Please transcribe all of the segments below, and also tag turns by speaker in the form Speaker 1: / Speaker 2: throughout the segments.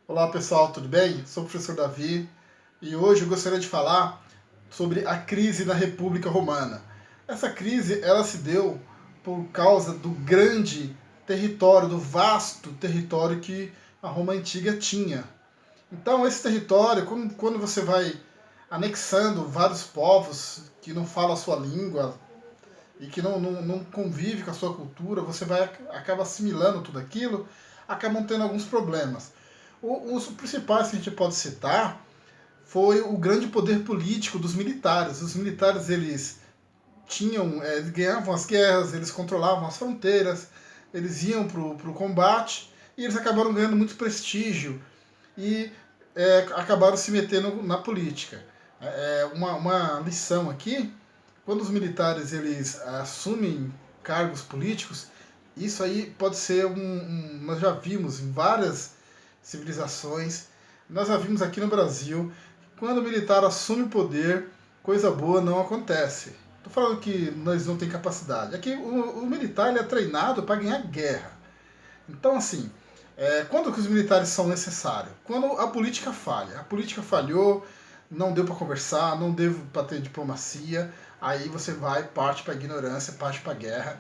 Speaker 1: Olá pessoal, tudo bem? Sou o professor Davi e hoje eu gostaria de falar sobre a crise na República Romana. Essa crise ela se deu por causa do grande território, do vasto território que a Roma Antiga tinha. Então esse território, quando você vai anexando vários povos que não falam a sua língua e que não convive com a sua cultura, você acaba assimilando tudo aquilo, acabam tendo alguns problemas. Os principais que a gente pode citar foi o grande poder político dos militares. Os militares eles eles ganhavam as guerras, eles controlavam as fronteiras, eles iam para o combate e eles acabaram ganhando muito prestígio e acabaram se metendo na política. Uma lição aqui, quando os militares eles assumem cargos políticos, isso aí pode ser nós já vimos em várias civilizações, nós já vimos aqui no Brasil, quando o militar assume o poder, coisa boa não acontece. Estou falando que nós não temos capacidade. Aqui o militar ele é treinado para ganhar guerra. Então, assim, quando que os militares são necessários? Quando a política falha. A política falhou, não deu para conversar, não deu para ter diplomacia, aí você parte para a ignorância, parte para a guerra,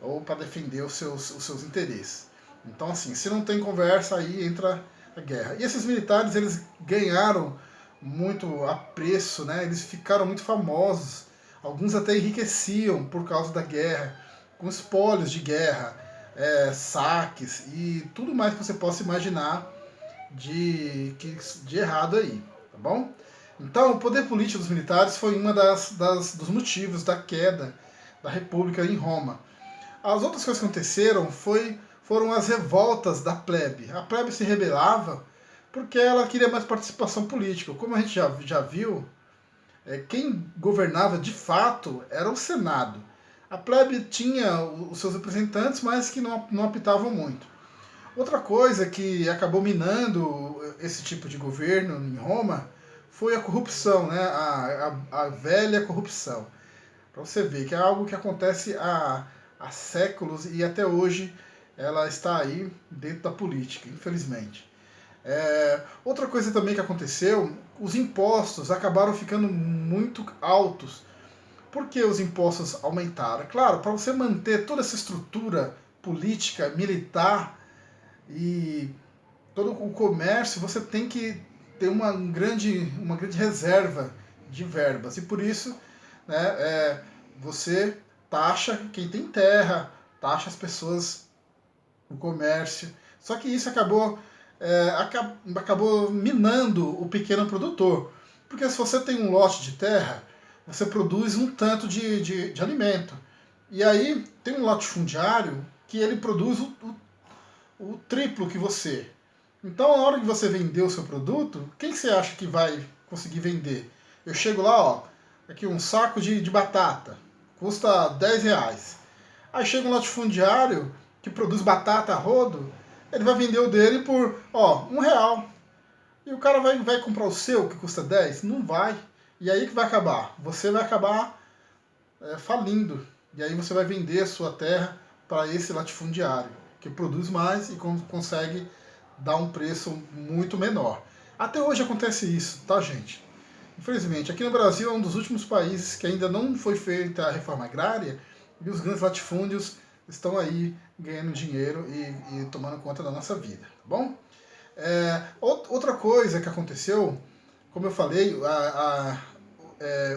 Speaker 1: ou para defender os seus interesses. Então, assim, se não tem conversa, aí entra a guerra. E esses militares, eles ganharam muito apreço, né? Eles ficaram muito famosos. Alguns até enriqueciam por causa da guerra, com espólios de guerra, saques e tudo mais que você possa imaginar de errado aí, tá bom? Então, o poder político dos militares foi uma dos motivos da queda da República em Roma. As outras coisas que aconteceram foram as revoltas da plebe. A plebe se rebelava porque ela queria mais participação política. Como a gente já viu, quem governava de fato era o Senado. A plebe tinha os seus representantes, mas que não apitavam muito. Outra coisa que acabou minando esse tipo de governo em Roma foi a corrupção, né? A velha corrupção. Para você ver que é algo que acontece há séculos e até hoje ela está aí dentro da política, infelizmente. Outra coisa também que aconteceu, os impostos acabaram ficando muito altos. Por que os impostos aumentaram? Claro, para você manter toda essa estrutura política, militar e todo o comércio, você tem que ter uma grande reserva de verbas. E por isso, né, você taxa quem tem terra, taxa as pessoas, o comércio. Só que isso acabou minando o pequeno produtor. Porque se você tem um lote de terra, você produz um tanto de alimento. E aí tem um latifundiário que ele produz o triplo que você. Então, na hora que você vender o seu produto, quem que você acha que vai conseguir vender? Eu chego lá, ó, aqui um saco de batata, custa R$ 10. Aí chega um latifundiário que produz batata a rodo, ele vai vender o dele por, ó, R$ 1. E o cara vai comprar o seu, que custa 10? Não vai. E aí que vai acabar? Você vai acabar falindo. E aí você vai vender a sua terra para esse latifundiário, que produz mais e consegue dar um preço muito menor. Até hoje acontece isso, tá, gente? Infelizmente, aqui no Brasil é um dos últimos países que ainda não foi feita a reforma agrária e os grandes latifúndios estão aí ganhando dinheiro e tomando conta da nossa vida, tá bom? Outra coisa que aconteceu, como eu falei,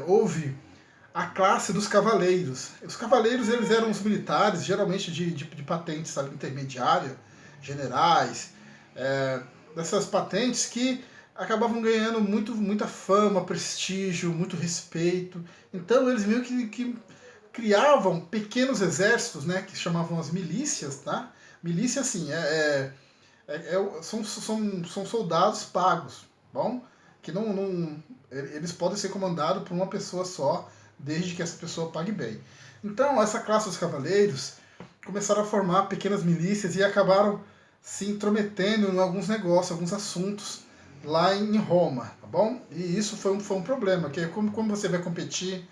Speaker 1: houve a classe dos cavaleiros. Os cavaleiros eles eram os militares, geralmente de patentes sabe, intermediária, generais, dessas patentes que acabavam ganhando muita fama, prestígio, muito respeito. Então eles meio que criavam pequenos exércitos, né, que chamavam as milícias, tá? Milícia, assim, são soldados pagos, bom? Que eles podem ser comandados por uma pessoa só, desde que essa pessoa pague bem. Então, essa classe dos cavaleiros começaram a formar pequenas milícias e acabaram se intrometendo em alguns negócios, alguns assuntos lá em Roma, tá bom? E isso foi um problema, que é como você vai competir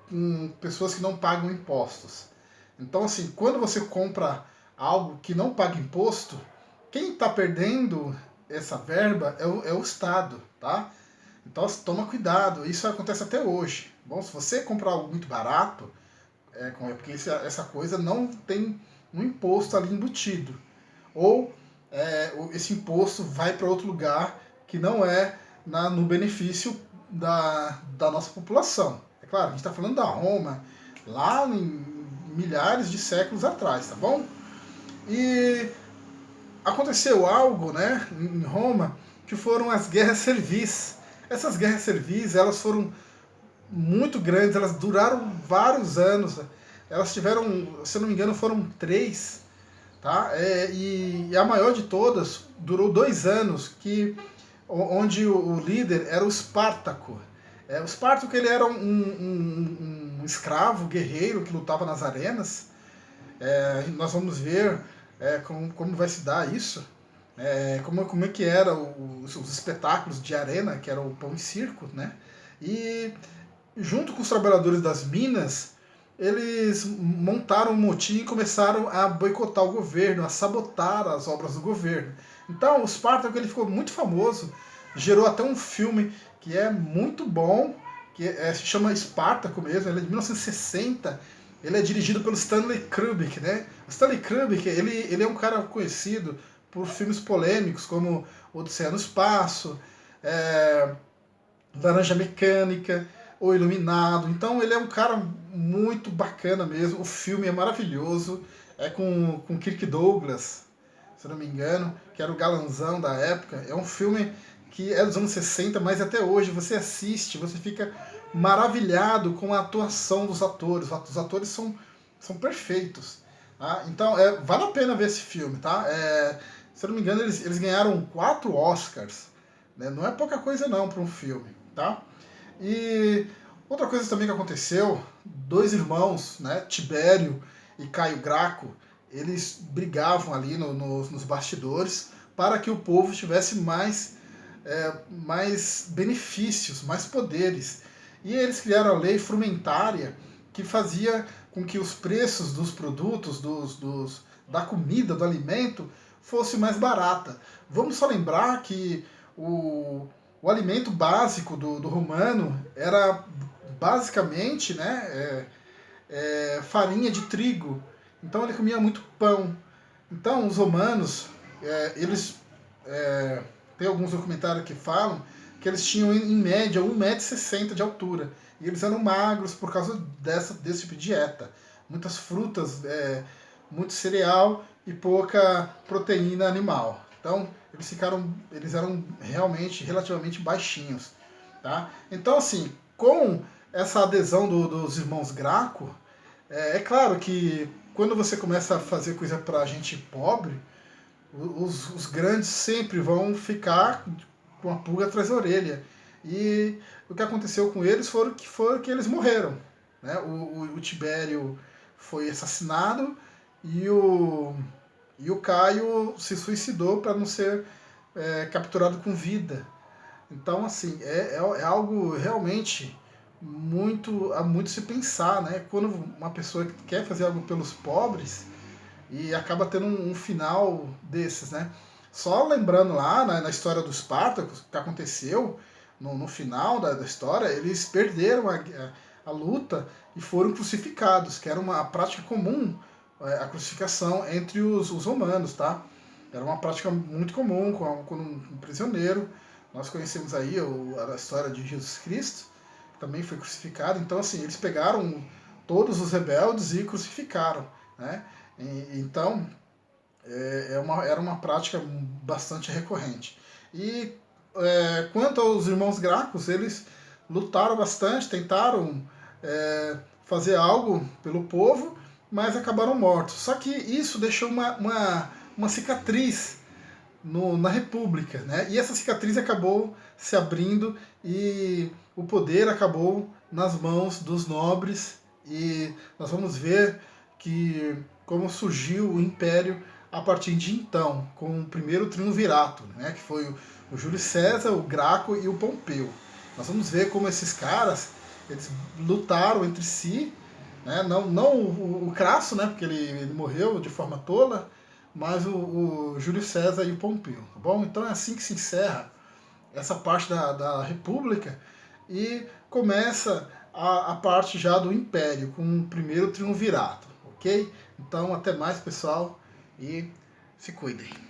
Speaker 1: com pessoas que não pagam impostos. Então, assim, quando você compra algo que não paga imposto, quem está perdendo essa verba é o Estado, tá? Então toma cuidado, isso acontece até hoje. Bom, se você comprar algo muito barato, porque essa coisa não tem um imposto ali embutido. Ou esse imposto vai para outro lugar que não é no benefício da nossa população. É claro, a gente está falando da Roma, lá em milhares de séculos atrás, tá bom? E aconteceu algo, né, em Roma, que foram as guerras servis. Essas guerras servis, elas foram muito grandes, elas duraram vários anos. Elas tiveram, se eu não me engano, foram 3, tá? E a maior de todas durou 2 anos, onde o líder era o Espartaco. O Espartaco, ele era um escravo guerreiro que lutava nas arenas. Nós vamos ver como vai se dar isso. Como é que era os espetáculos de arena, que era o pão e circo, né? E junto com os trabalhadores das minas, eles montaram um motim e começaram a boicotar o governo, a sabotar as obras do governo. Então, o Spartacus, ele ficou muito famoso, gerou até um filme que é muito bom, que se chama Spartacus mesmo, ele é de 1960, ele é dirigido pelo Stanley Kubrick, né? O Stanley Kubrick, ele é um cara conhecido por filmes polêmicos, como Odisseia no Espaço, Laranja Mecânica, O Iluminado. Então ele é um cara muito bacana mesmo. O filme é maravilhoso. É com Kirk Douglas, se eu não me engano, que era o galanzão da época. É um filme que é dos anos 60, mas até hoje você assiste, você fica maravilhado com a atuação dos atores. Os atores são perfeitos. Tá? Então vale a pena ver esse filme. Tá? Se eu não me engano, eles ganharam 4 Oscars. Né? Não é pouca coisa não para um filme. Tá? E outra coisa também que aconteceu, 2 irmãos, né, Tibério e Caio Graco, eles brigavam ali nos bastidores para que o povo tivesse mais benefícios, mais poderes. E eles criaram a lei frumentária, que fazia com que os preços dos produtos, da comida, do alimento, fosse mais barata. Vamos só lembrar que o alimento básico do romano era basicamente, né, farinha de trigo. Então ele comia muito pão. Então os romanos, eles tem alguns documentários que falam que eles tinham em média 1,60 m de altura. E eles eram magros por causa desse tipo de dieta. Muitas frutas, muito cereal e pouca proteína animal. Então eles eram realmente relativamente baixinhos, tá? Então assim, com essa adesão dos irmãos Graco, claro que quando você começa a fazer coisa para gente pobre, os grandes sempre vão ficar com a pulga atrás da orelha. E o que aconteceu com eles foi que eles morreram. Né? O Tibério foi assassinado e o Caio se suicidou para não ser capturado com vida. Então, assim, é algo realmente a muito se pensar, né? Quando uma pessoa quer fazer algo pelos pobres e acaba tendo um final desses, né? Só lembrando lá na história dos Espartacos, o que aconteceu no final da história, eles perderam a luta e foram crucificados, que era uma prática comum, a crucificação entre os romanos, tá? Era uma prática muito comum com um prisioneiro. Nós conhecemos aí a história de Jesus Cristo, que também foi crucificado. Então, assim, eles pegaram todos os rebeldes e crucificaram, né? Então, era uma prática bastante recorrente. E quanto aos irmãos Gracos, eles lutaram bastante, tentaram fazer algo pelo povo, mas acabaram mortos. Só que isso deixou uma cicatriz na República, né? E essa cicatriz acabou se abrindo e o poder acabou nas mãos dos nobres, e nós vamos ver como surgiu o Império a partir de então, com o primeiro triunvirato, né? Que foi o Júlio César, o Graco e o Pompeu. Nós vamos ver como esses caras eles lutaram entre si, né? Não o Crasso, né? Porque ele morreu de forma tola, mais o Júlio César e o Pompeu, tá bom? Então é assim que se encerra essa parte da República e começa a parte já do Império, com o primeiro triunvirato, ok? Então até mais, pessoal, e se cuidem.